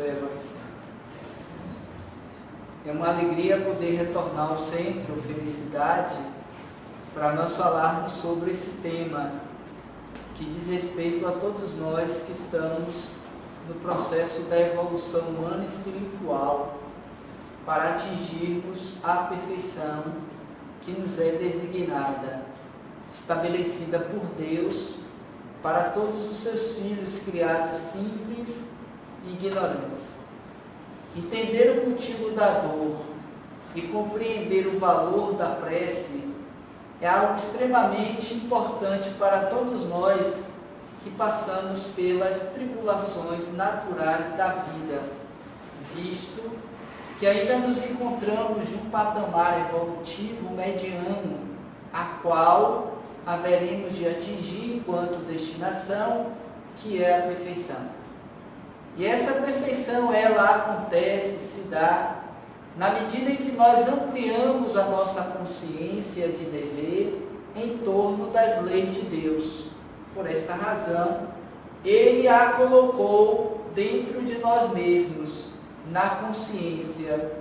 trevas. É uma alegria poder retornar ao Centro Felicidade para nós falarmos sobre esse tema que diz respeito a todos nós que estamos no processo da evolução humana e espiritual para atingirmos a perfeição que nos é designada, estabelecida por Deus para todos os seus filhos criados simples e ignorantes. Entender o motivo da dor e compreender o valor da prece é algo extremamente importante para todos nós que passamos pelas tribulações naturais da vida, visto que ainda nos encontramos de um patamar evolutivo mediano, a qual haveremos de atingir enquanto destinação, que é a perfeição. E essa perfeição, ela acontece, se dá, na medida em que nós ampliamos a nossa consciência de dever em torno das leis de Deus. Por esta razão, Ele a colocou dentro de nós mesmos, na consciência,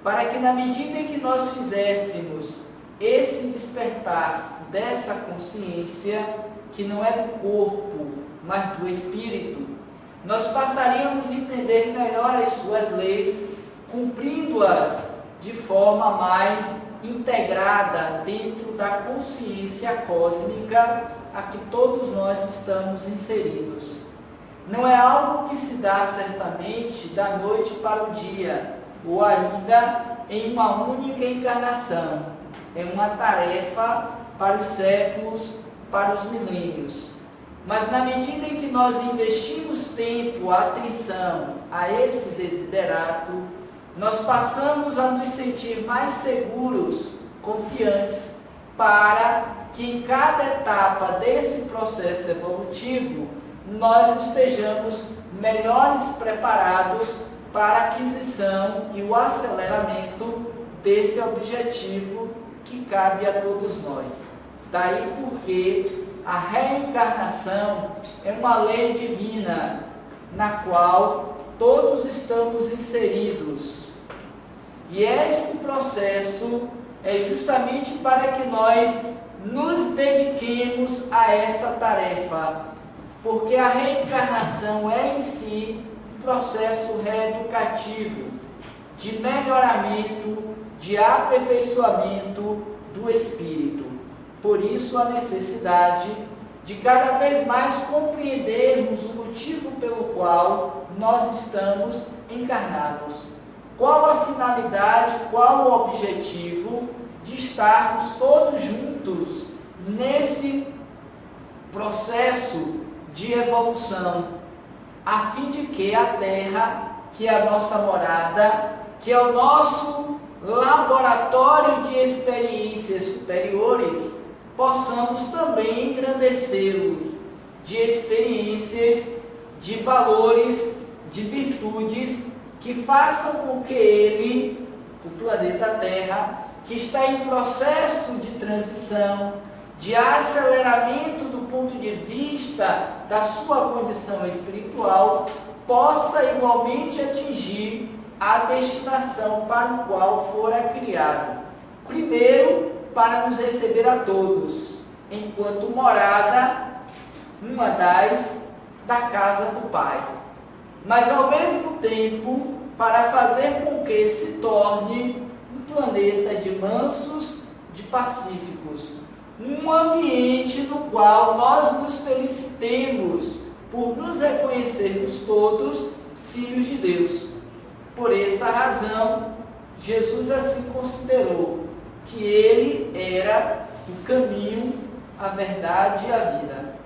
para que na medida em que nós fizéssemos esse despertar dessa consciência, que não é do corpo, mas do espírito, nós passaríamos a entender melhor as suas leis, cumprindo-as de forma mais integrada dentro da consciência cósmica a que todos nós estamos inseridos. Não é algo que se dá certamente da noite para o dia, ou ainda em uma única encarnação. É uma tarefa para os séculos, para os milênios. Mas na medida em que nós investimos tempo, atenção a esse desiderato, nós passamos a nos sentir mais seguros, confiantes, para que em cada etapa desse processo evolutivo nós estejamos melhores preparados para a aquisição e o aceleramento desse objetivo que cabe a todos nós. Daí porque a reencarnação é uma lei divina, na qual todos estamos inseridos. E este processo é justamente para que nós nos dediquemos a essa tarefa, porque a reencarnação é em si um processo reeducativo, de melhoramento, de aperfeiçoamento do espírito. Por isso a necessidade de cada vez mais compreendermos o motivo pelo qual nós estamos encarnados. Qual a finalidade, qual o objetivo de estarmos todos juntos nesse processo de evolução, a fim de que a Terra, que é a nossa morada, que é o nosso laboratório de experiências superiores, possamos também engrandecê-lo de experiências, de valores, de virtudes que façam com que ele, o planeta Terra, que está em processo de transição, de aceleramento do ponto de vista da sua condição espiritual, possa igualmente atingir a destinação para o qual fora criado. Primeiro, para nos receber a todos, enquanto morada, uma da casa do Pai. Mas ao mesmo tempo, para fazer com que se torne um planeta de mansos, de pacíficos, um ambiente no qual nós nos felicitemos por nos reconhecermos todos filhos de Deus. Por essa razão, Jesus assim considerou que ele era o caminho, a verdade e a vida.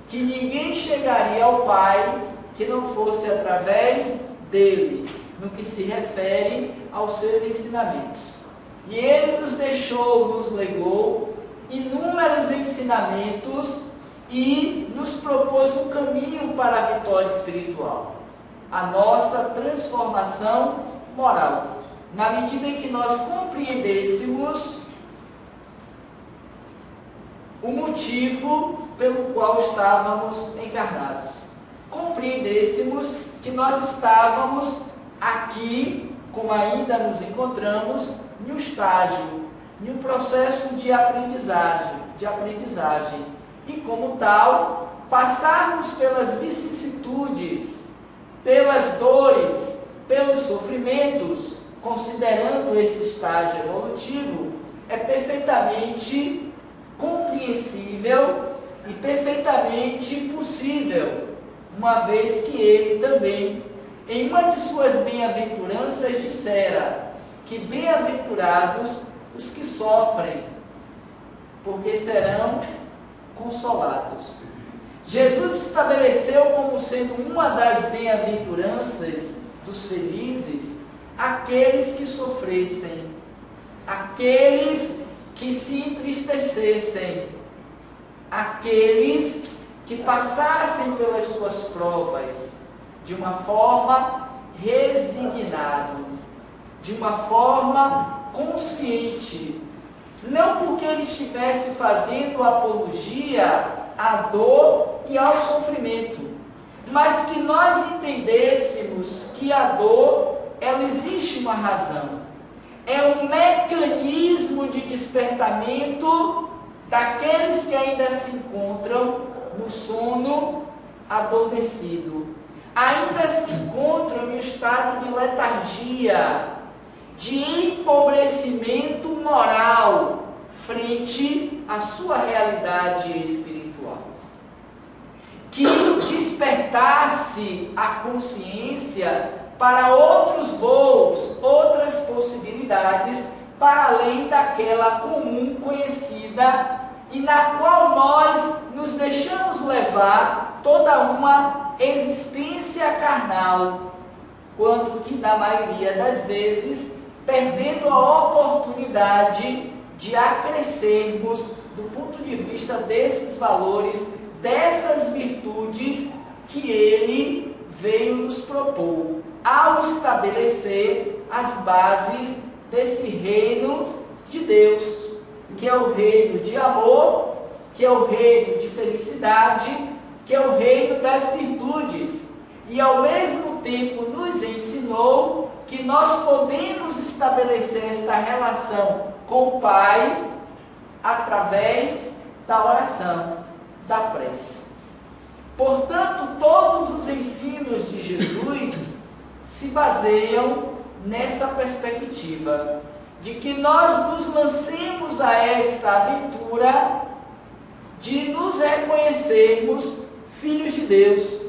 Que ninguém chegaria ao Pai que não fosse através dele, no que se refere aos seus ensinamentos. E ele nos deixou, nos legou inúmeros ensinamentos e nos propôs um caminho para a vitória espiritual, a nossa transformação moral. Na medida em que nós compreendêssemos o motivo pelo qual estávamos encarnados, compreendêssemos que nós estávamos aqui, como ainda nos encontramos, em um estágio, em um processo de aprendizagem, e como tal, passarmos pelas vicissitudes, pelas dores, pelos sofrimentos, considerando esse estágio evolutivo, é perfeitamente compreensível e perfeitamente possível, uma vez que ele também, em uma de suas bem-aventuranças, dissera que bem-aventurados os que sofrem, porque serão consolados. Jesus estabeleceu como sendo uma das bem-aventuranças dos felizes aqueles que sofressem, aqueles que se entristecessem, aqueles que passassem pelas suas provas de uma forma resignada, de uma forma consciente, não porque ele estivesse fazendo apologia à dor e ao sofrimento, mas que nós entendêssemos que a dor, ela existe uma razão, é um mecanismo de despertamento daqueles que ainda se encontram no sono adormecido, ainda se encontram em estado de letargia, de empobrecimento moral frente à sua realidade espiritual. Que despertasse a consciência para outros voos, outras possibilidades, para além daquela comum conhecida e na qual nós nos deixamos levar toda uma existência carnal, quando que na maioria das vezes perdendo a oportunidade de acrescermos do ponto de vista desses valores, dessas virtudes que ele veio nos propor ao estabelecer as bases desse reino de Deus, que é o reino de amor, que é o reino de felicidade, que é o reino das virtudes, e ao mesmo tempo nos ensinou que nós podemos estabelecer esta relação com o Pai através da oração, da prece. Portanto, todos os ensinos de Jesus se baseiam nessa perspectiva de que nós nos lancemos a esta aventura de nos reconhecermos filhos de Deus.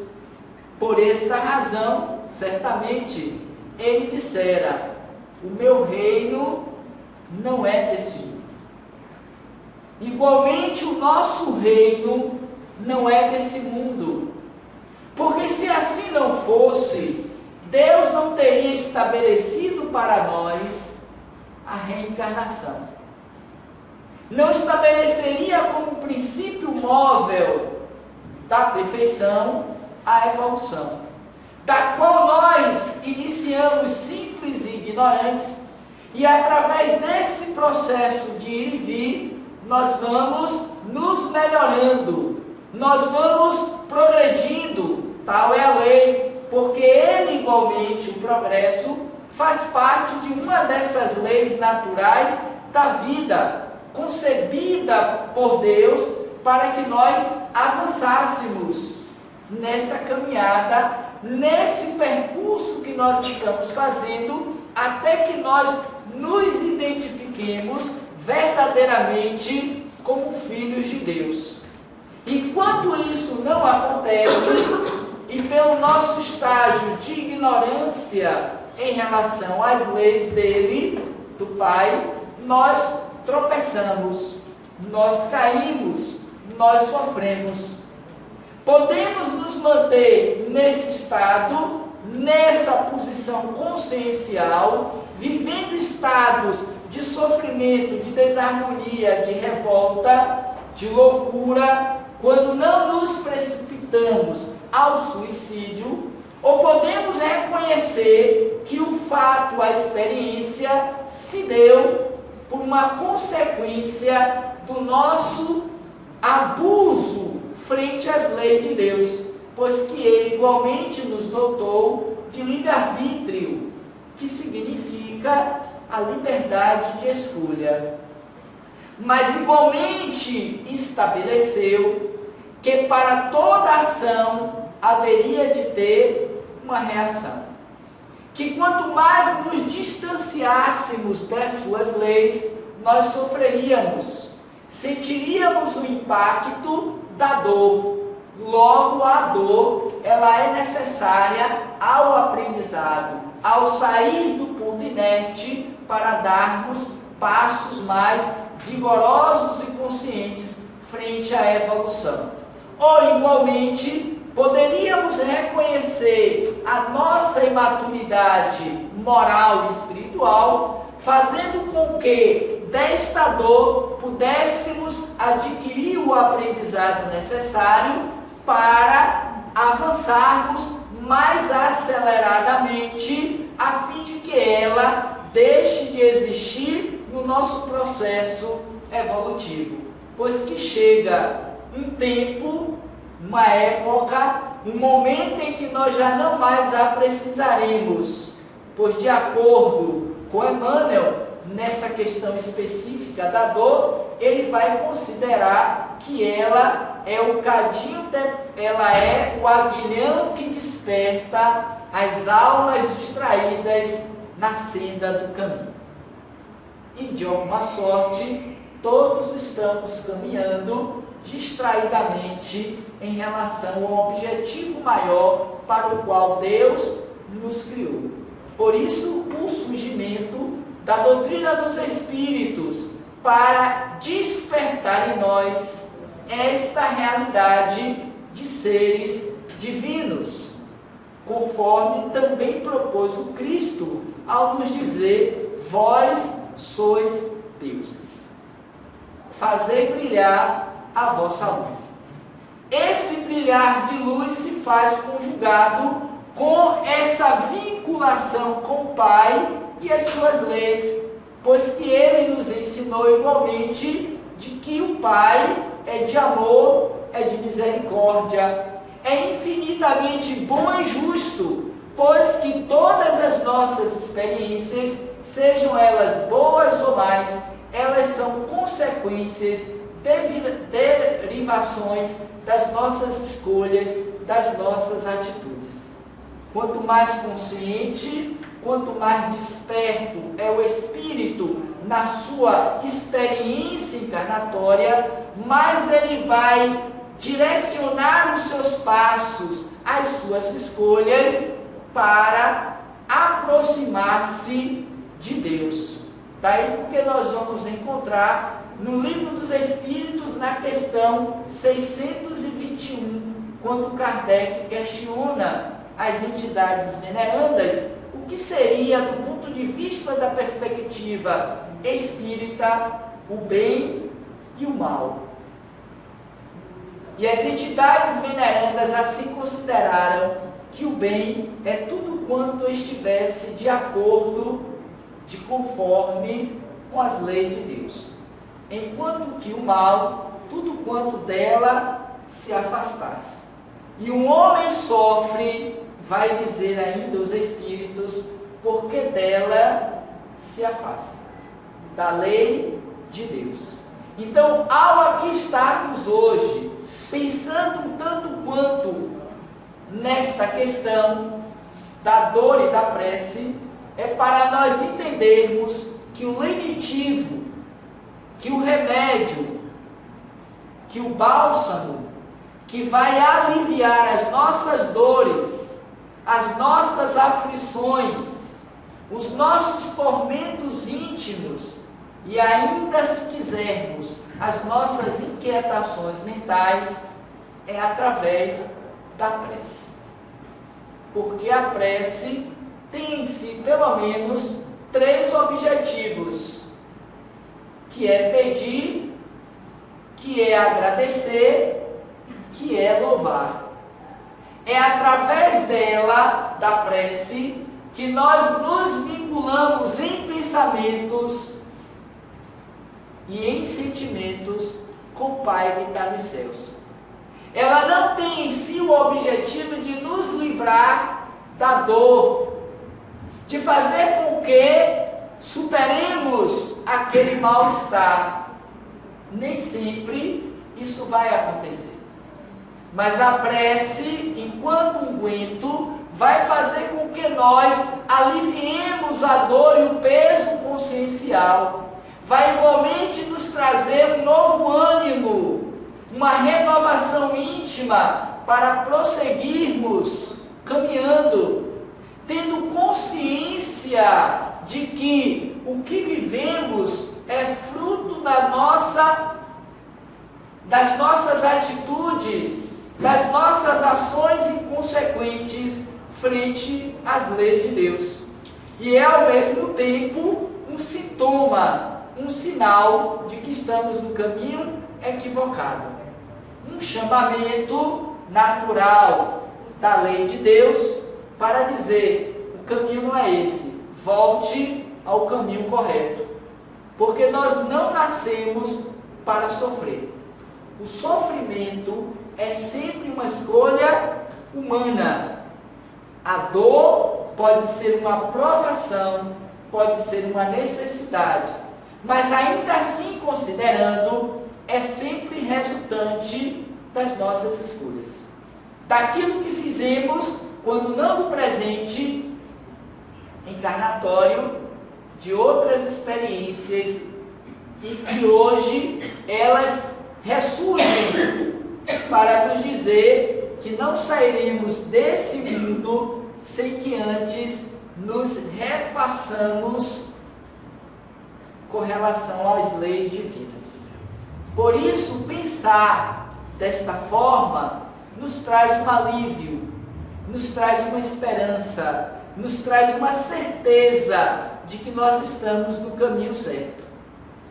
Por esta razão, certamente, ele dissera: o meu reino não é desse mundo. Igualmente, o nosso reino não é desse mundo. Porque se assim não fosse, Deus não teria estabelecido para nós a reencarnação. Não estabeleceria como princípio móvel da perfeição a evolução, da qual nós iniciamos simples e ignorantes, e através desse processo de ir e vir, nós vamos nos melhorando, nós vamos progredindo. Tal é a lei, porque ele igualmente, o progresso, faz parte de uma dessas leis naturais da vida, concebida por Deus para que nós avançássemos nessa caminhada, nesse percurso que nós estamos fazendo, até que nós nos identifiquemos verdadeiramente como filhos de Deus. E quando isso não acontece, e pelo nosso estágio de ignorância em relação às leis dele, do Pai, nós tropeçamos, nós caímos, nós sofremos. Podemos nos manter nesse estado, nessa posição consciencial, vivendo estados de sofrimento, de desarmonia, de revolta, de loucura, quando não nos precipitamos ao suicídio, ou podemos reconhecer que o fato, a experiência, se deu por uma consequência do nosso abuso frente às leis de Deus. pois que ele igualmente nos dotou de livre-arbítrio, que significa a liberdade de escolha. Mas igualmente estabeleceu que para toda ação haveria de ter uma reação. Que quanto mais nos distanciássemos das suas leis, nós sofreríamos, sentiríamos o impacto da dor. Logo, a dor, ela é necessária ao aprendizado, ao sair do ponto inerte para darmos passos mais vigorosos e conscientes frente à evolução. Ou, igualmente, poderíamos reconhecer a nossa imaturidade moral e espiritual, fazendo com que desta dor pudéssemos adquirir o aprendizado necessário para avançarmos mais aceleradamente, a fim de que ela deixe de existir no nosso processo evolutivo. Pois que chega um tempo, uma época, um momento em que nós já não mais a precisaremos, pois de acordo com Emmanuel, nessa questão específica da dor, ele vai considerar que ela é o cadinho, ela é o aguilhão que desperta as almas distraídas na senda do caminho. E de alguma sorte, todos estamos caminhando distraidamente em relação ao objetivo maior para o qual Deus nos criou. Por isso, o surgimento da doutrina dos Espíritos, para despertar em nós esta realidade de seres divinos, conforme também propôs o Cristo ao nos dizer: vós sois deuses, fazei brilhar a vossa luz. Esse brilhar de luz se faz conjugado com essa vinculação com o Pai e as suas leis, pois que ele nos ensinou igualmente de que o Pai é de amor, é de misericórdia, é infinitamente bom e justo, pois que todas as nossas experiências, sejam elas boas ou más, elas são consequências, derivações das nossas escolhas, das nossas atitudes. Quanto mais consciente, quanto mais desperto é o espírito na sua experiência encarnatória, mais ele vai direcionar os seus passos, as suas escolhas, para aproximar-se de Deus. Daí porque nós vamos encontrar no Livro dos Espíritos, na questão 621, quando Kardec questiona as entidades venerandas, o que seria, do ponto de vista da perspectiva espírita, o bem e o mal. E as entidades venerandas assim consideraram que o bem é tudo quanto estivesse de acordo, de conforme com as leis de Deus, enquanto que o mal, tudo quanto dela se afastasse. E um homem sofre, vai dizer ainda os Espíritos, porque dela se afasta, da lei de Deus. Então, ao aqui estarmos hoje, pensando um tanto quanto nesta questão da dor e da prece, é para nós entendermos que o lenitivo, que o remédio, que o bálsamo, que vai aliviar as nossas dores, as nossas aflições, os nossos tormentos íntimos e ainda, se quisermos, as nossas inquietações mentais, é através da prece. Porque a prece tem em si pelo menos 3 objetivos, que é pedir, que é agradecer, que é louvar. É através dela, da prece, que nós nos vinculamos em pensamentos e em sentimentos com o Pai que está nos céus. ela não tem em si o objetivo de nos livrar da dor, de fazer com que superemos aquele mal-estar. Nem sempre isso vai acontecer. Mas a prece, enquanto unguento, vai fazer com que nós aliviemos a dor e o peso consciencial. Vai igualmente nos trazer um novo ânimo, uma renovação íntima para prosseguirmos caminhando, tendo consciência de que o que vivemos é fruto das nossas atitudes, das nossas ações inconsequentes frente às leis de Deus. E é ao mesmo tempo um sintoma, um sinal de que estamos no caminho equivocado. Um chamamento natural da lei de Deus para dizer: o caminho não é esse, volte ao caminho correto. Porque nós não nascemos para sofrer. O sofrimento é sempre uma escolha humana. A dor pode ser uma provação, pode ser uma necessidade, mas ainda assim considerando, é sempre resultante das nossas escolhas. Daquilo que fizemos quando não no presente encarnatório, de outras experiências, e que hoje elas ressurgem para nos dizer que não sairemos desse mundo sem que antes nos refaçamos com relação às leis divinas. Por isso, pensar desta forma nos traz um alívio, nos traz uma esperança, nos traz uma certeza de que nós estamos no caminho certo.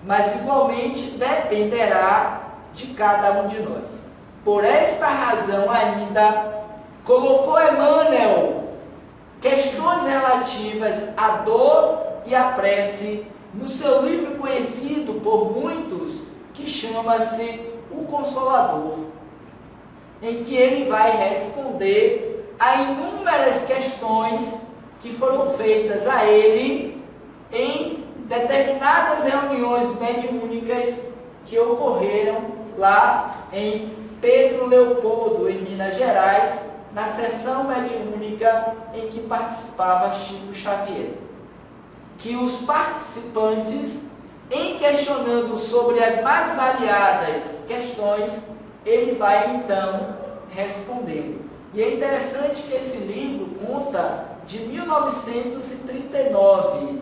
Mas igualmente dependerá de cada um de nós. Por esta razão ainda, colocou Emmanuel questões relativas à dor e à prece no seu livro conhecido por muitos, que chama-se O Consolador, em que ele vai responder a inúmeras questões que foram feitas a ele em determinadas reuniões mediúnicas que ocorreram lá em Pedro Leopoldo, em Minas Gerais, na sessão mediúnica em que participava Chico Xavier. Que os participantes, em questionando sobre as mais variadas questões, ele vai então respondendo. E é interessante que esse livro conta de 1939,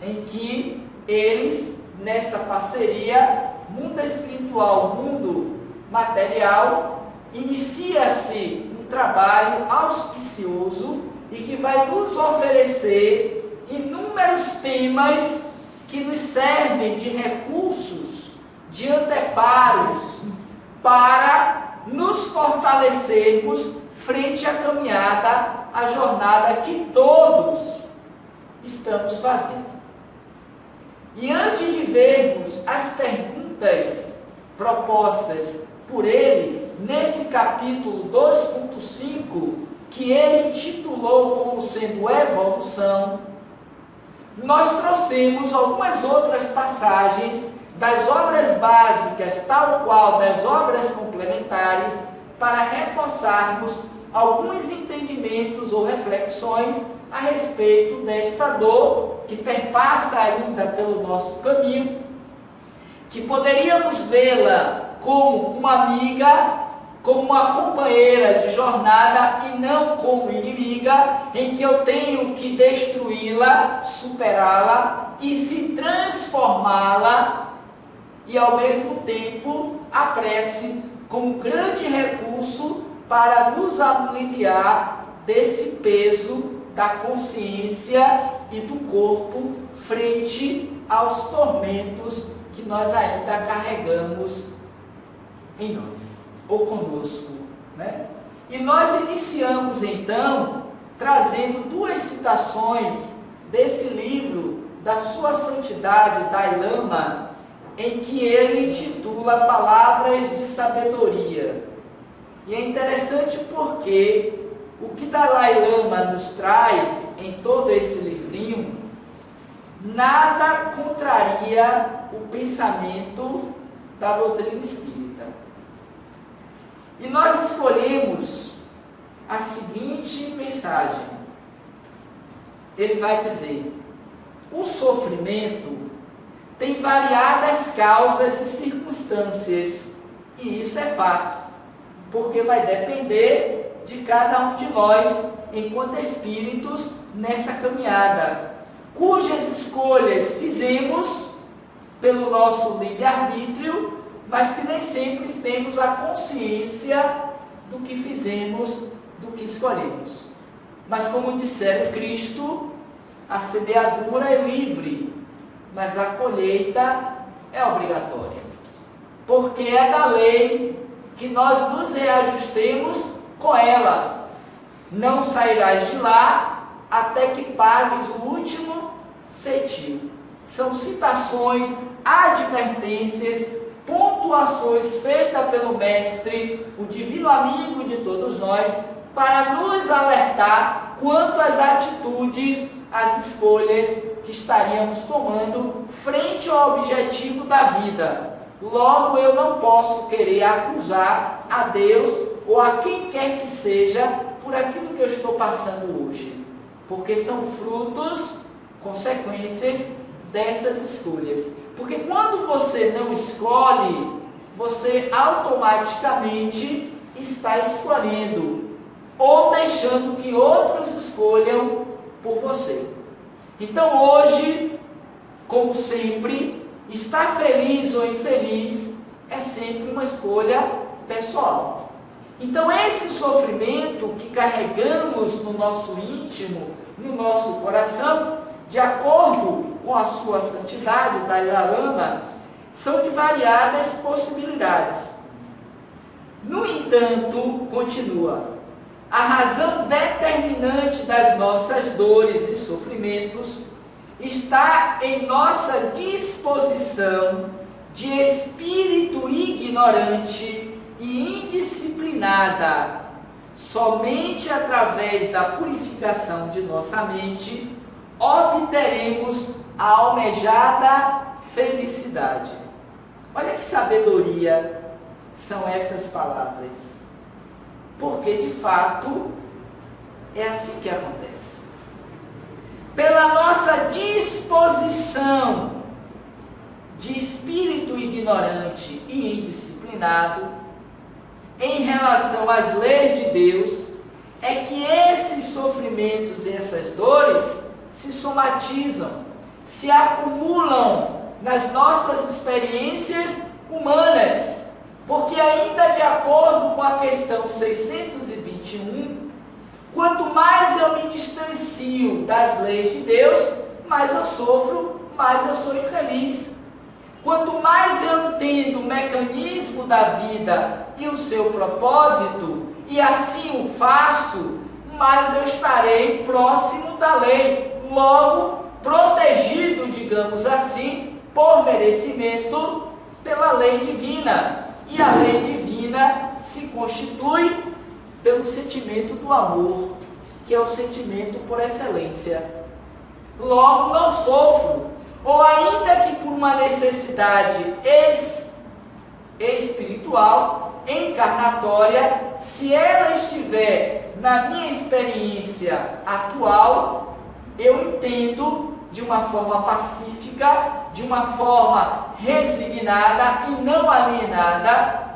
em que eles, nessa parceria, mundo espiritual, mundo material, inicia-se um trabalho auspicioso e que vai nos oferecer inúmeros temas que nos servem de recursos, de anteparos, para nos fortalecermos frente à caminhada, à jornada que todos estamos fazendo. E antes de vermos as perguntas propostas por ele, nesse capítulo 2.5, que ele intitulou como sendo Evolução, nós trouxemos algumas outras passagens das obras básicas, tal qual das obras complementares, para reforçarmos alguns entendimentos ou reflexões a respeito desta dor que perpassa ainda pelo nosso caminho, que poderíamos vê-la como uma amiga, como uma companheira de jornada e não como inimiga, em que eu tenho que destruí-la, superá-la e se transformá-la, e ao mesmo tempo a prece como grande recurso para nos aliviar desse peso da consciência e do corpo frente aos tormentos que nós ainda carregamos em nós, ou conosco, né? E nós iniciamos então trazendo duas citações desse livro da Sua Santidade Dalai Lama, em que ele intitula Palavras de Sabedoria. E é interessante porque o que Dalai Lama nos traz em todo esse livrinho, nada contraria o pensamento da doutrina espírita. E nós escolhemos a seguinte mensagem. Ele vai dizer: o sofrimento tem variadas causas e circunstâncias, e isso é fato, porque vai depender de cada um de nós, enquanto espíritos, nessa caminhada, cujas escolhas fizemos pelo nosso livre-arbítrio, mas que nem sempre temos a consciência do que fizemos, do que escolhemos. Mas como disseram Cristo, a semeadura é livre, mas a colheita é obrigatória. Porque é da lei que nós nos reajustemos com ela. Não sairás de lá até que pagues o último cetil. São citações, advertências, pontuações feitas pelo Mestre, o divino amigo de todos nós, para nos alertar quanto às atitudes, às escolhas que estaríamos tomando frente ao objetivo da vida. Logo, eu não posso querer acusar a Deus ou a quem quer que seja por aquilo que eu estou passando hoje, porque são frutos, consequências dessas escolhas. Porque quando você não escolhe, você automaticamente está escolhendo ou deixando que outros escolham por você. Então hoje, como sempre, estar feliz ou infeliz é sempre uma escolha pessoal. Então esse sofrimento que carregamos no nosso íntimo, no nosso coração, de acordo com a sua santidade, o Dalai Lama, são de variadas possibilidades. No entanto, continua, a razão determinante das nossas dores e sofrimentos está em nossa disposição de espírito ignorante e indisciplinada. Somente através da purificação de nossa mente obteremos a almejada felicidade. Olha que sabedoria são essas palavras. Porque, de fato, é assim que acontece. Pela nossa disposição de espírito ignorante e indisciplinado em relação às leis de Deus, é que esses sofrimentos e essas dores se somatizam, se acumulam nas nossas experiências humanas. Porque ainda de acordo com a questão 621, quanto mais eu me distancio das leis de Deus, mais eu sofro, mais eu sou infeliz. Quanto mais eu entendo o mecanismo da vida e o seu propósito, e assim o faço, mais eu estarei próximo da lei, logo protegido, digamos assim, por merecimento pela lei divina. E a lei divina se constitui pelo sentimento do amor, que é o sentimento por excelência. Logo, não sofro, ou ainda que por uma necessidade espiritual, encarnatória, se ela estiver na minha experiência atual, eu entendo de uma forma pacífica, de uma forma resignada e não alienada,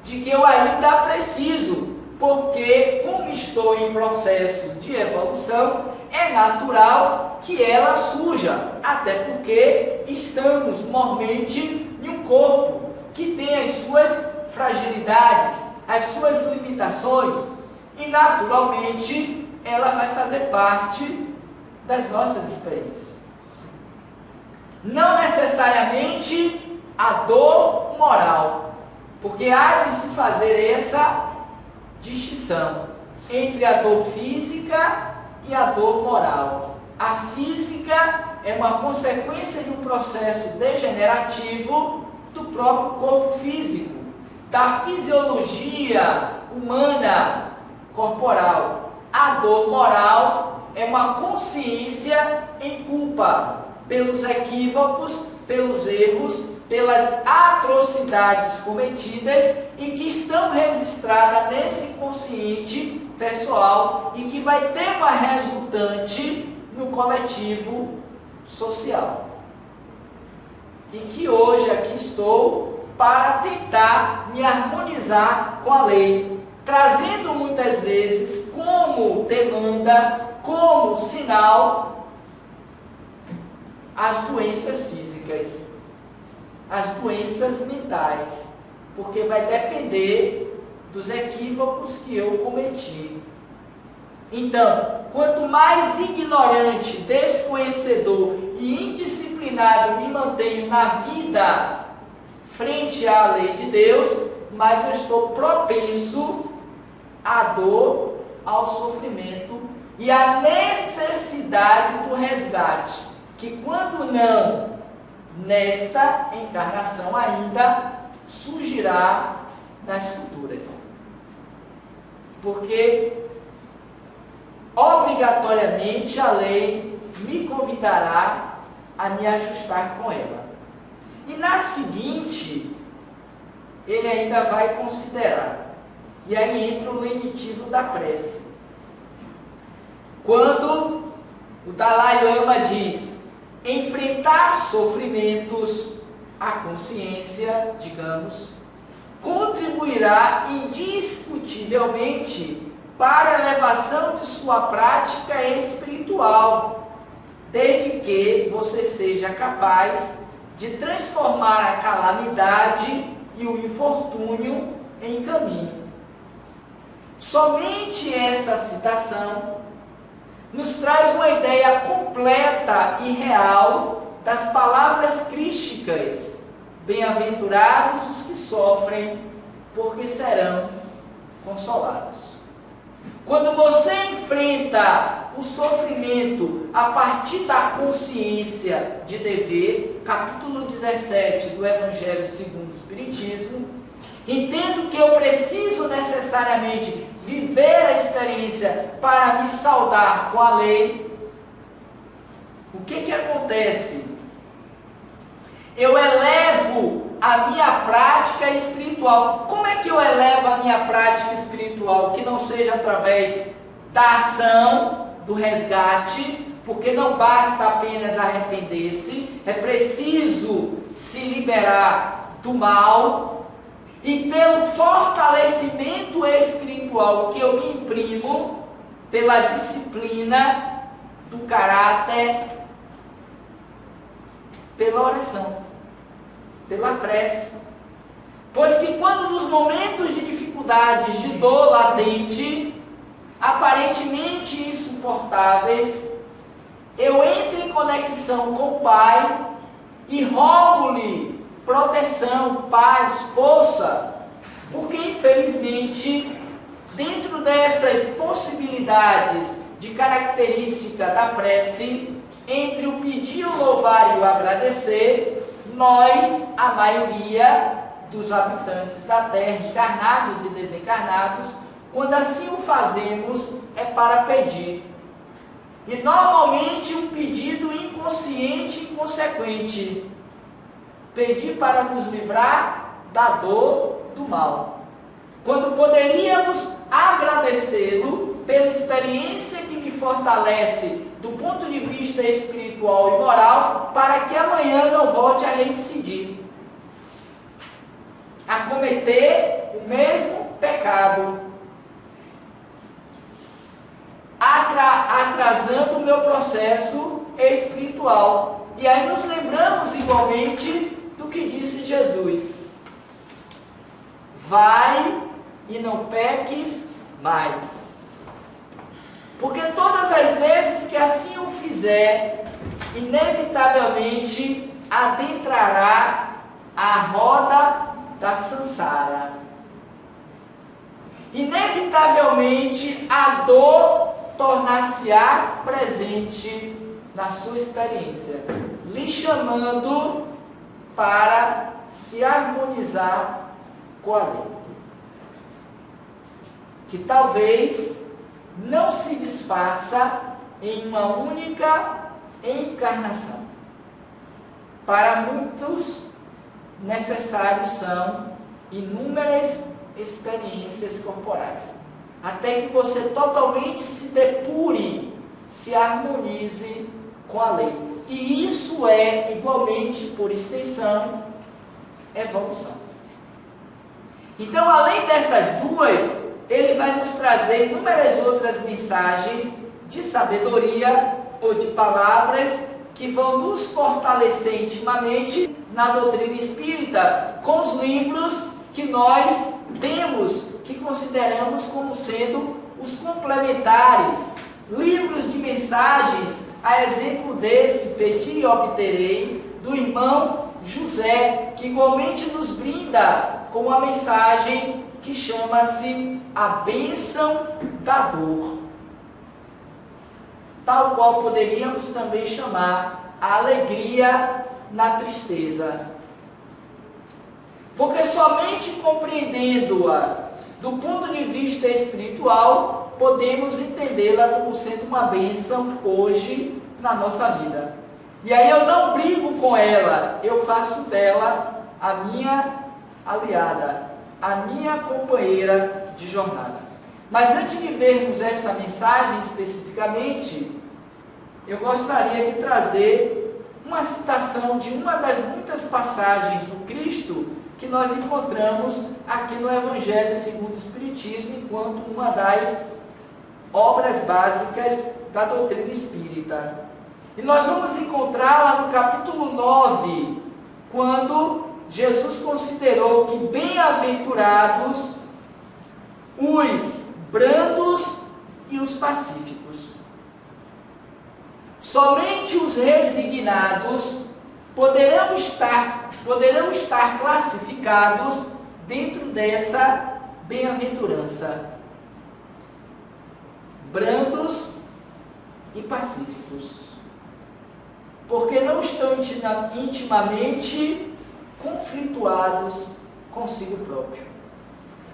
de que eu ainda preciso, porque como estou em processo de evolução, é natural que ela surja, até porque estamos mormente em um corpo que tem as suas fragilidades, as suas limitações, e naturalmente ela vai fazer parte das nossas experiências. Não necessariamente a dor moral, porque há de se fazer essa distinção entre a dor física e a dor moral. A física é uma consequência de um processo degenerativo do próprio corpo físico, da fisiologia humana corporal. A dor moral é uma consciência em culpa pelos equívocos, pelos erros, pelas atrocidades cometidas e que estão registradas nesse consciente pessoal e que vai ter uma resultante no coletivo social. E que hoje aqui estou para tentar me harmonizar com a lei, trazendo muitas vezes como demanda, como sinal, as doenças físicas, as doenças mentais, porque vai depender dos equívocos que eu cometi. Então, quanto mais ignorante, desconhecedor e indisciplinado me mantenho na vida frente à lei de Deus, mais eu estou propenso à dor, ao sofrimento e à necessidade do resgate, que quando não nesta encarnação ainda surgirá nas futuras. Porque obrigatoriamente a lei me convidará a me ajustar com ela. E na seguinte, ele ainda vai considerar. E aí entra o lenitivo da prece. Quando o Dalai Lama diz: enfrentar sofrimentos, a consciência, digamos, contribuirá indiscutivelmente para a elevação de sua prática espiritual, desde que você seja capaz de transformar a calamidade e o infortúnio em caminho. Somente essa citação nos traz uma ideia completa e real das palavras crísticas: bem-aventurados os que sofrem, porque serão consolados. Quando você enfrenta o sofrimento a partir da consciência de dever, capítulo 17 do Evangelho segundo o Espiritismo, entendo que eu preciso necessariamente viver a experiência para me saudar com a lei. O que acontece? Eu elevo a minha prática espiritual. Como é que eu elevo a minha prática espiritual? Que não seja através da ação, do resgate, porque não basta apenas arrepender-se, é preciso se liberar do mal, e pelo fortalecimento espiritual que eu me imprimo, pela disciplina do caráter, pela oração, pela prece. Pois que quando nos momentos de dificuldades, de dor latente, aparentemente insuportáveis, eu entro em conexão com o Pai e rogo-lhe proteção, paz, força, porque infelizmente, dentro dessas possibilidades de característica da prece, entre o pedir, o louvar e o agradecer, nós, a maioria dos habitantes da Terra, encarnados e desencarnados, quando assim o fazemos, é para pedir. E normalmente um pedido inconsciente e inconsequente. Pedir para nos livrar da dor, do mal. Quando poderíamos agradecê-lo pela experiência que me fortalece do ponto de vista espiritual e moral, para que amanhã não volte a reincidir, a cometer o mesmo pecado, atrasando o meu processo espiritual. E aí nos lembramos igualmente do que disse Jesus: vai e não peques mais. Porque todas as vezes que assim o fizer, inevitavelmente adentrará a roda da samsara. Inevitavelmente a dor tornar-se-á presente na sua experiência, lhe chamando para se harmonizar com a lei, que talvez não se desfaça em uma única encarnação. Para muitos, necessários são inúmeras experiências corporais, até que você totalmente se depure, se harmonize com a lei. E isso é, igualmente, por extensão, evolução. Então, além dessas duas, ele vai nos trazer inúmeras outras mensagens de sabedoria ou de palavras que vão nos fortalecer intimamente na doutrina espírita, com os livros que nós temos, que consideramos como sendo os complementares, livros de mensagens, a exemplo desse, Pedi e Obterei, do irmão José, que igualmente nos brinda com uma mensagem que chama-se A Bênção da Dor, tal qual poderíamos também chamar a alegria na tristeza. Porque somente compreendendo-a do ponto de vista espiritual, podemos entendê-la como sendo uma bênção hoje na nossa vida. E aí eu não brigo com ela, eu faço dela a minha aliada, a minha companheira de jornada. Mas antes de vermos essa mensagem especificamente, eu gostaria de trazer uma citação de uma das muitas passagens do Cristo que nós encontramos aqui no Evangelho segundo o Espiritismo, enquanto uma das obras básicas da doutrina espírita. E nós vamos encontrá-la no capítulo 9, quando Jesus considerou que bem-aventurados os brandos e os pacíficos. Somente os resignados poderão estar classificados dentro dessa bem-aventurança. Brandos e pacíficos. Porque não estão intimamente conflituados consigo próprio.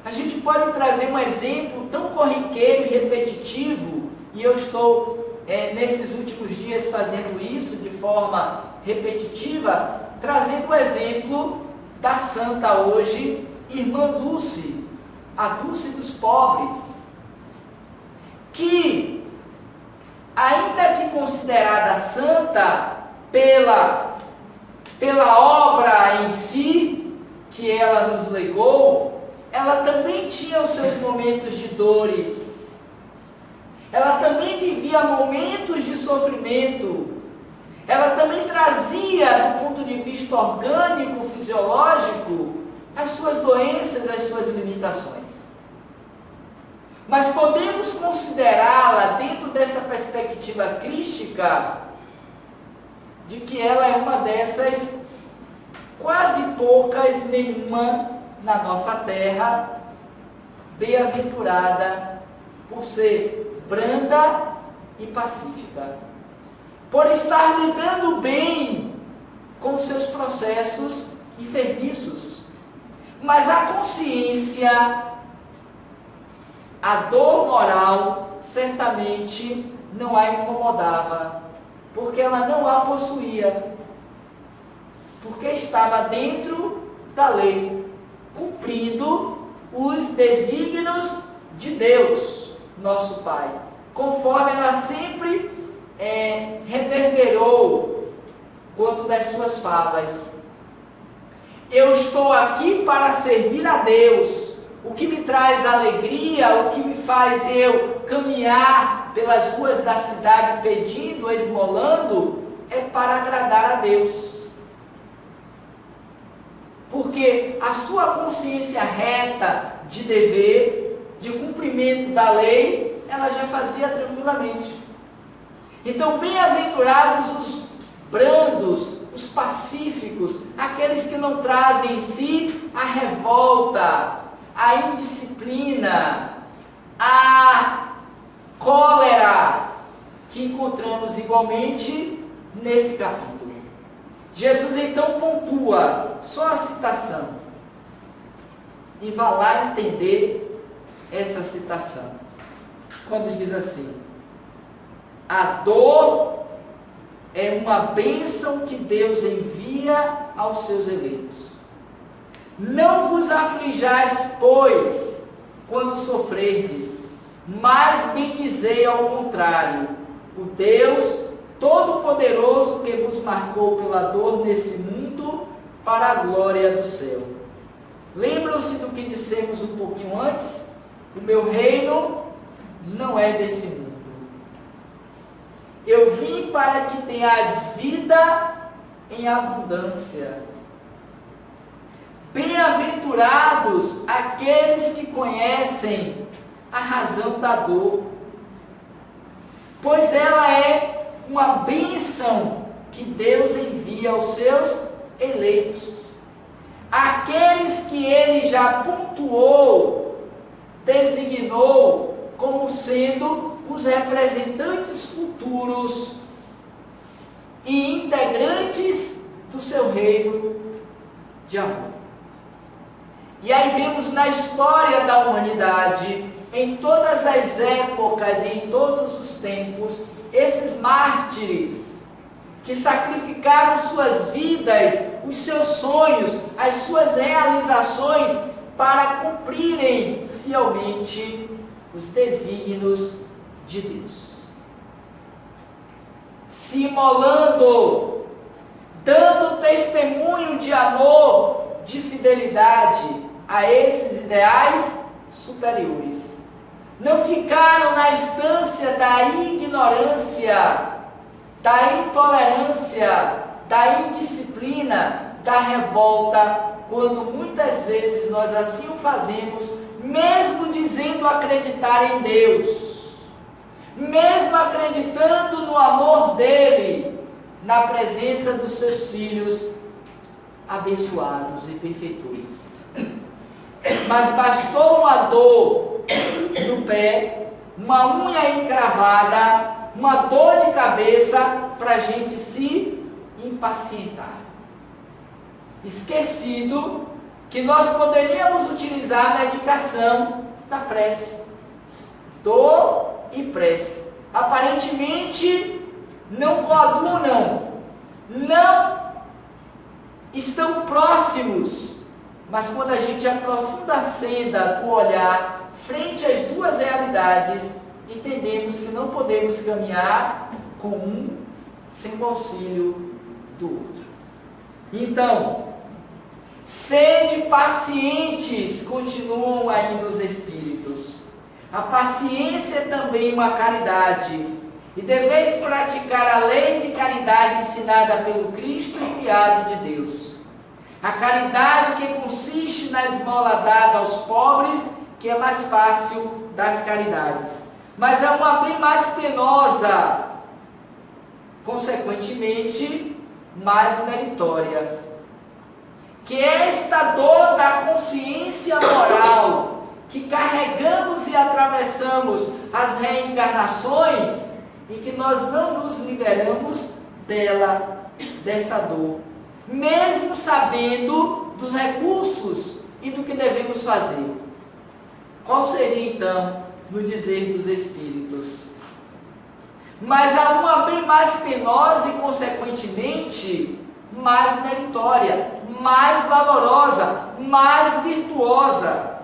A gente pode trazer um exemplo tão corriqueiro e repetitivo, e eu estou nesses últimos dias fazendo isso de forma repetitiva, trazendo o exemplo da santa hoje, irmã Dulce, a Dulce dos pobres, que, ainda que considerada santa pela obra em si, que ela nos legou, ela também tinha os seus momentos de dores. Ela também vivia momentos de sofrimento. Ela também trazia, do ponto de vista orgânico, fisiológico, as suas doenças, as suas limitações. Mas podemos considerá-la, dentro dessa perspectiva crística, de que ela é uma dessas quase poucas, nenhuma na nossa terra, bem-aventurada por ser branda e pacífica, por estar lidando bem com seus processos enfermiços. Mas a consciência, a dor moral, certamente não a incomodava, porque ela não a possuía, porque estava dentro da lei, cumprindo os desígnios de Deus, nosso Pai, conforme ela sempre reverberou quando das suas falas. Eu estou aqui para servir a Deus. O que me traz alegria, o que me faz eu caminhar pelas ruas da cidade pedindo, esmolando, é para agradar a Deus. Porque a sua consciência reta de dever, de cumprimento da lei, ela já fazia tranquilamente. Então, bem-aventurados os brandos, os pacíficos, aqueles que não trazem em si a revolta, a indisciplina, a cólera, que encontramos igualmente nesse capítulo. Jesus então pontua, só a citação, e vá lá entender essa citação, quando diz assim: a dor é uma bênção que Deus envia aos seus eleitos. Não vos aflijais, pois, quando sofrerdes, mas bendizei ao contrário, o Deus Todo-Poderoso que vos marcou pela dor nesse mundo, para a glória do céu. Lembram-se do que dissemos um pouquinho antes? O meu reino não é desse mundo. Eu vim para que tenhas vida em abundância. Bem-aventurados aqueles que conhecem a razão da dor, pois ela é uma bênção que Deus envia aos seus eleitos, aqueles que Ele já pontuou, designou como sendo os representantes futuros e integrantes do seu reino de amor. E aí vemos na história da humanidade, em todas as épocas e em todos os tempos, esses mártires que sacrificaram suas vidas, os seus sonhos, as suas realizações para cumprirem fielmente os desígnios de Deus. Se imolando, dando testemunho de amor, de fidelidade a esses ideais superiores. Não ficaram na instância da ignorância, da intolerância, da indisciplina, da revolta, quando muitas vezes nós assim o fazemos, mesmo dizendo acreditar em Deus, mesmo acreditando no amor dele, na presença dos seus filhos abençoados e perfeitores. Mas bastou uma dor no pé, uma unha encravada, uma dor de cabeça para a gente se impacientar. Esquecido que nós poderíamos utilizar a medicação da prece. Dor e prece. Aparentemente não coadunam, não estão próximos, mas quando a gente aprofunda a senda do olhar frente às duas realidades, entendemos que não podemos caminhar com um sem o auxílio do outro. Então, sede pacientes, continuam ainda os Espíritos. A paciência é também uma caridade, e deveis praticar a lei de caridade ensinada pelo Cristo enviado de Deus. A caridade que consiste na esmola dada aos pobres, que é mais fácil das caridades, mas é uma bem mais penosa, consequentemente mais meritória, que é esta dor da consciência moral, que carregamos e atravessamos as reencarnações, e que nós não nos liberamos dessa dor, mesmo sabendo dos recursos e do que devemos fazer. Qual seria então no dizer dos Espíritos? Mas há uma bem mais penosa e consequentemente mais meritória, mais valorosa, mais virtuosa,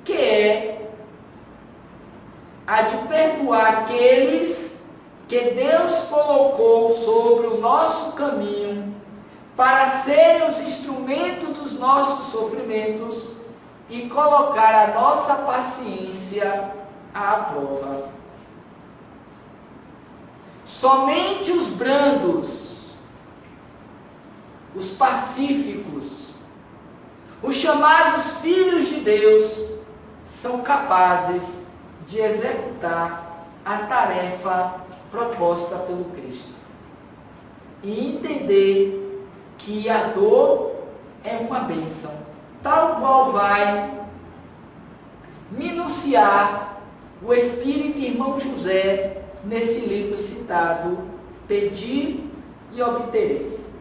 que é a de perdoar aqueles que Deus colocou sobre o nosso caminho para serem os instrumentos dos nossos sofrimentos e colocar a nossa paciência à prova. Somente os brandos, os pacíficos, os chamados filhos de Deus, são capazes de executar a tarefa proposta pelo Cristo e entender que a dor é uma bênção, tal qual vai minuciar o Espírito Irmão José nesse livro citado, Pedi e Obtereis,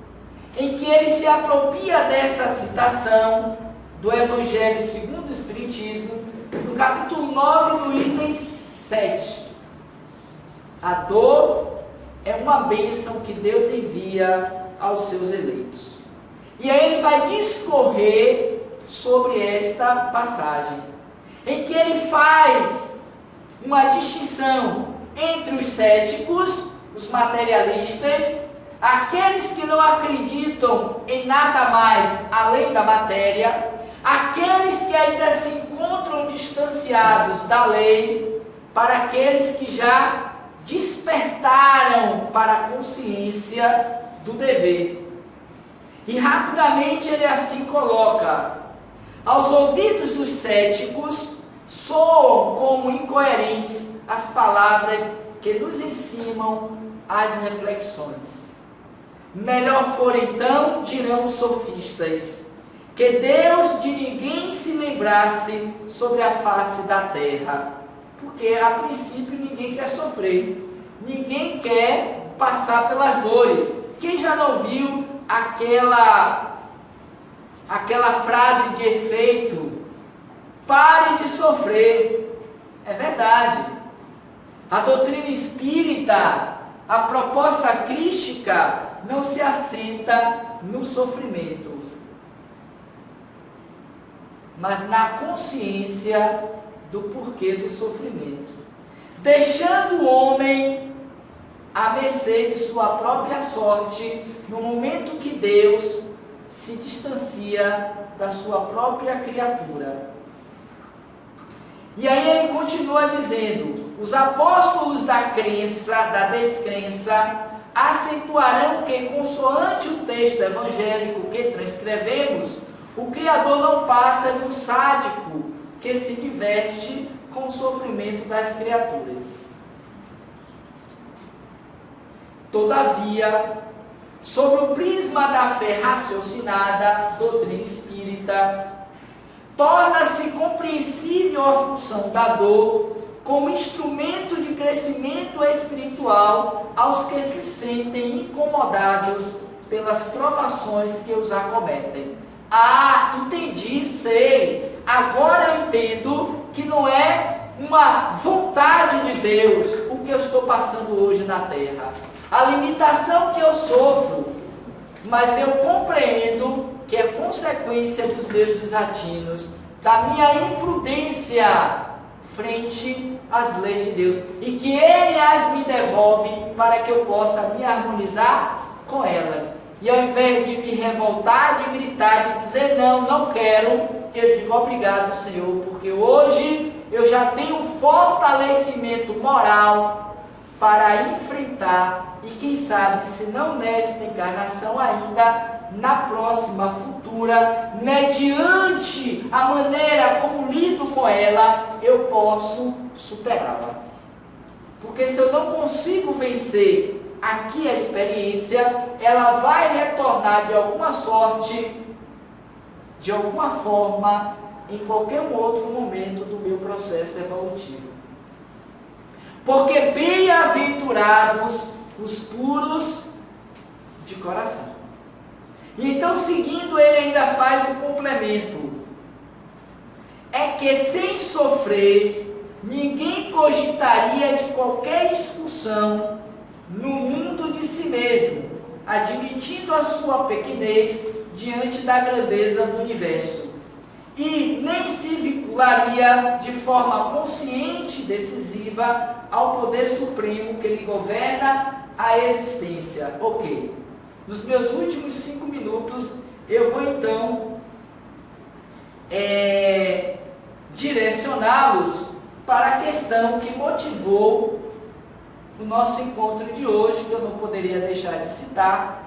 em que ele se apropria dessa citação do Evangelho segundo o Espiritismo, no capítulo 9, no item 7. A dor é uma bênção que Deus envia aos seus eleitos. E aí ele vai discorrer sobre esta passagem, em que ele faz uma distinção entre os céticos, os materialistas, aqueles que não acreditam em nada mais além da matéria, aqueles que ainda se encontram distanciados da lei, para aqueles que já despertaram para a consciência do dever. E rapidamente ele assim coloca: aos ouvidos dos céticos soam como incoerentes as palavras que nos ensinam as reflexões. Melhor for então, dirão os sofistas, que Deus de ninguém se lembrasse sobre a face da terra. Porque a princípio ninguém quer sofrer, ninguém quer passar pelas dores. Quem já não viu aquela frase de efeito: pare de sofrer? É verdade. A doutrina espírita, a proposta crística, não se assenta no sofrimento, mas na consciência do porquê do sofrimento, deixando o homem à mercê de sua própria sorte, no momento que Deus se distancia da sua própria criatura. E aí ele continua dizendo: os apóstolos da crença, da descrença, acentuarão que, consoante o texto evangélico que transcrevemos, o Criador não passa de um sádico que se diverte com o sofrimento das criaturas. Todavia, sob o prisma da fé raciocinada, doutrina espírita, torna-se compreensível a função da dor como instrumento de crescimento espiritual aos que se sentem incomodados pelas provações que os acometem. Ah, entendi, sei. Agora eu entendo que não é uma vontade de Deus o que eu estou passando hoje na terra, a limitação que eu sofro, mas eu compreendo que é consequência dos meus desatinos, da minha imprudência frente às leis de Deus, e que Ele as me devolve para que eu possa me harmonizar com elas. E ao invés de me revoltar, de gritar, de dizer não, não quero, eu digo obrigado, Senhor, porque hoje eu já tenho um fortalecimento moral para enfrentar, e quem sabe, se não nesta encarnação ainda, na próxima, futura, mediante a maneira como lido com ela, eu posso superá-la. Porque se eu não consigo vencer aqui a experiência, ela vai retornar de alguma sorte, de alguma forma, em qualquer outro momento do meu processo evolutivo. Porque bem-aventurados os puros de coração. E então, seguindo, ele ainda faz o complemento: é que sem sofrer, ninguém cogitaria de qualquer expulsão no mundo de si mesmo, admitindo a sua pequenez diante da grandeza do universo, e nem se vincularia de forma consciente e decisiva ao poder supremo que lhe governa a existência. Ok, nos meus últimos 5 minutos eu vou então direcioná-los para a questão que motivou o nosso encontro de hoje, que eu não poderia deixar de citar,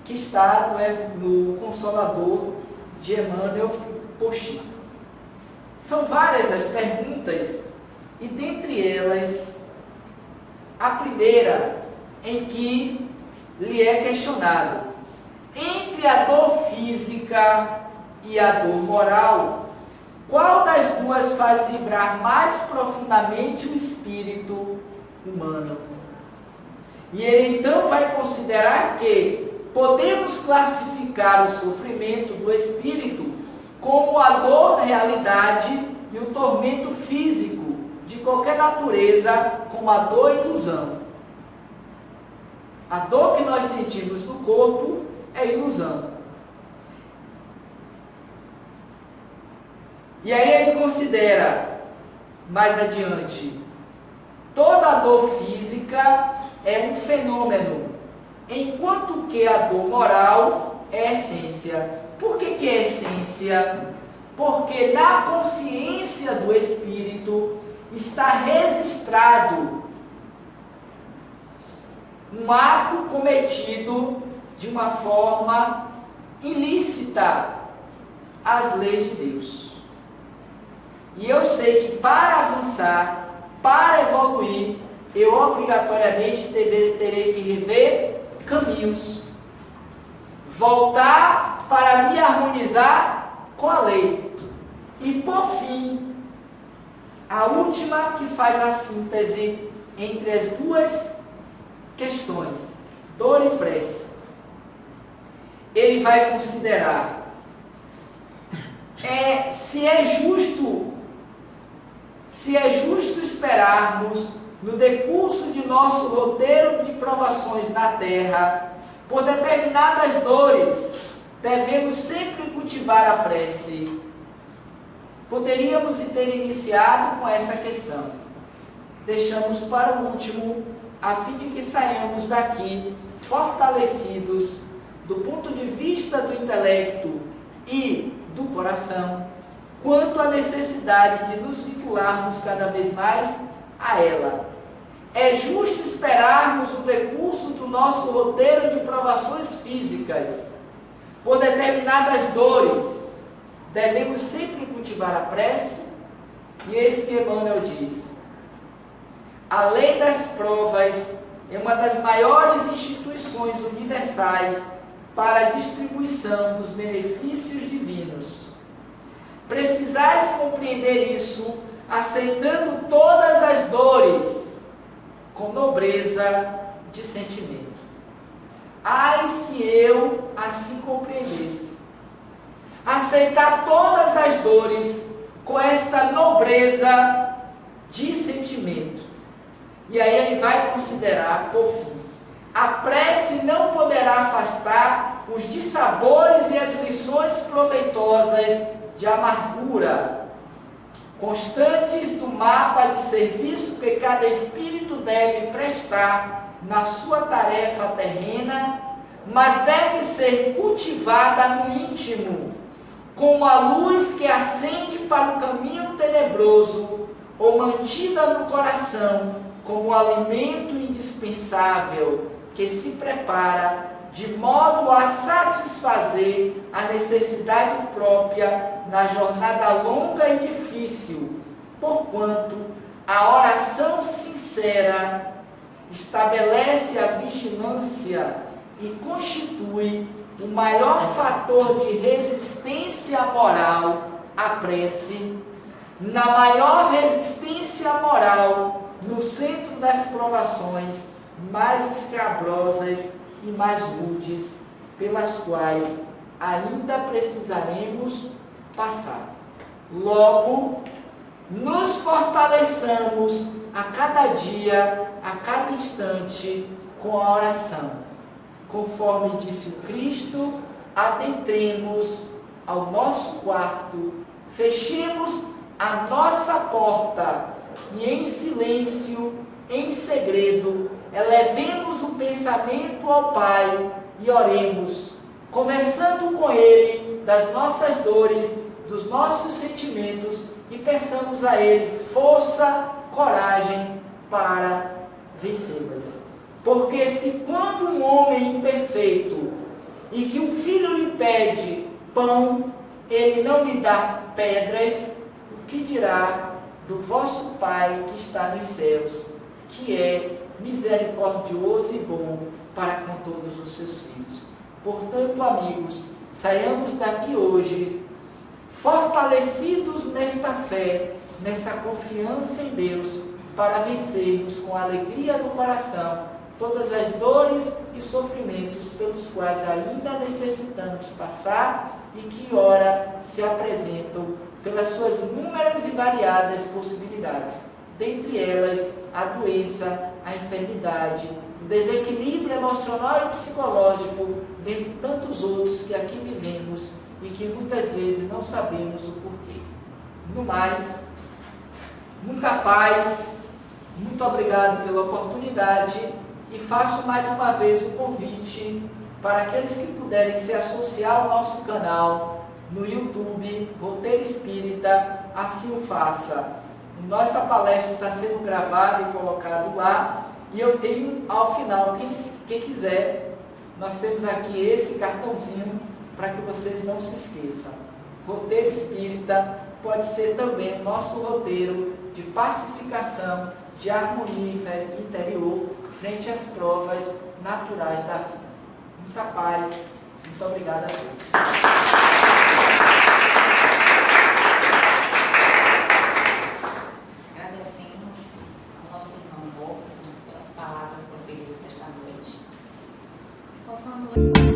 que está no Consolador de Emmanuel Pochito. São várias as perguntas, e dentre elas, a primeira, em que lhe é questionado: entre a dor física e a dor moral, qual das duas faz vibrar mais profundamente o espírito humano? E ele então vai considerar que podemos classificar o sofrimento do espírito como a dor, realidade, e o tormento físico de qualquer natureza como a dor e ilusão. A dor que nós sentimos no corpo é ilusão. E aí ele considera, mais adiante, toda dor física é um fenômeno, enquanto que a dor moral é essência. Por que é essência? Porque na consciência do espírito está registrado um ato cometido de uma forma ilícita às leis de Deus. E eu sei que para avançar, para evoluir, eu obrigatoriamente terei que rever caminhos, voltar para me harmonizar com a lei. E por fim, a última que faz a síntese entre as duas questões, dor e prece. Ele vai considerar se é justo esperarmos, no decurso de nosso roteiro de provações na terra, por determinadas dores, devemos sempre cultivar a prece. Poderíamos ter iniciado com essa questão. Deixamos para o último, a fim de que saiamos daqui fortalecidos do ponto de vista do intelecto e do coração, quanto à necessidade de nos vincularmos cada vez mais a ela. É justo esperarmos o decurso do nosso roteiro de provações físicas. Por determinadas dores, devemos sempre cultivar a prece, e eis que Emmanuel diz: a lei das provas é uma das maiores instituições universais para a distribuição dos benefícios divinos. Precisais compreender isso, aceitando todas as dores, com nobreza de sentimento. Ai, se eu assim compreendesse. Aceitar todas as dores com esta nobreza de sentimento. E aí ele vai considerar, por fim, a prece não poderá afastar os dissabores e as lições proveitosas de amargura, constantes do mapa de serviço que cada espírito deve prestar na sua tarefa terrena, mas deve ser cultivada no íntimo, como a luz que acende para o caminho tenebroso, ou mantida no coração como alimento indispensável que se prepara de modo a satisfazer a necessidade própria na jornada longa e difícil, porquanto a oração sincera estabelece a vigilância e constitui o maior fator de resistência moral à prece, na maior resistência moral no centro das provações mais escabrosas e mais rudes, pelas quais ainda precisaremos passar. Logo, nos fortaleçamos a cada dia, a cada instante, com a oração. Conforme disse o Cristo, adentremos ao nosso quarto, fechemos a nossa porta e em silêncio, em segredo, elevemos o pensamento ao Pai e oremos, conversando com Ele das nossas dores, dos nossos sentimentos, e peçamos a Ele força, coragem para vencê-las. Porque se quando um homem imperfeito e que um filho lhe pede pão, ele não lhe dá pedras, o que dirá do vosso Pai que está nos céus, que é misericordioso e bom para com todos os seus filhos. Portanto, amigos, saiamos daqui hoje fortalecidos nesta fé, nessa confiança em Deus, para vencermos com a alegria do coração todas as dores e sofrimentos pelos quais ainda necessitamos passar e que, ora, se apresentam pelas suas inúmeras e variadas possibilidades, dentre elas a doença, a enfermidade, o desequilíbrio emocional e psicológico, dentre tantos outros que aqui vivemos e que muitas vezes não sabemos o porquê. No mais, muita paz, muito obrigado pela oportunidade e faço mais uma vez o convite para aqueles que puderem se associar ao nosso canal no YouTube, Roteiro Espírita, assim o faça. Nossa palestra está sendo gravada e colocada lá, e eu tenho ao final, quem quiser, nós temos aqui esse cartãozinho para que vocês não se esqueçam. Roteiro Espírita pode ser também o nosso roteiro de pacificação, de harmonia interior frente às provas naturais da vida. Muita paz, muito obrigado a todos. Possamos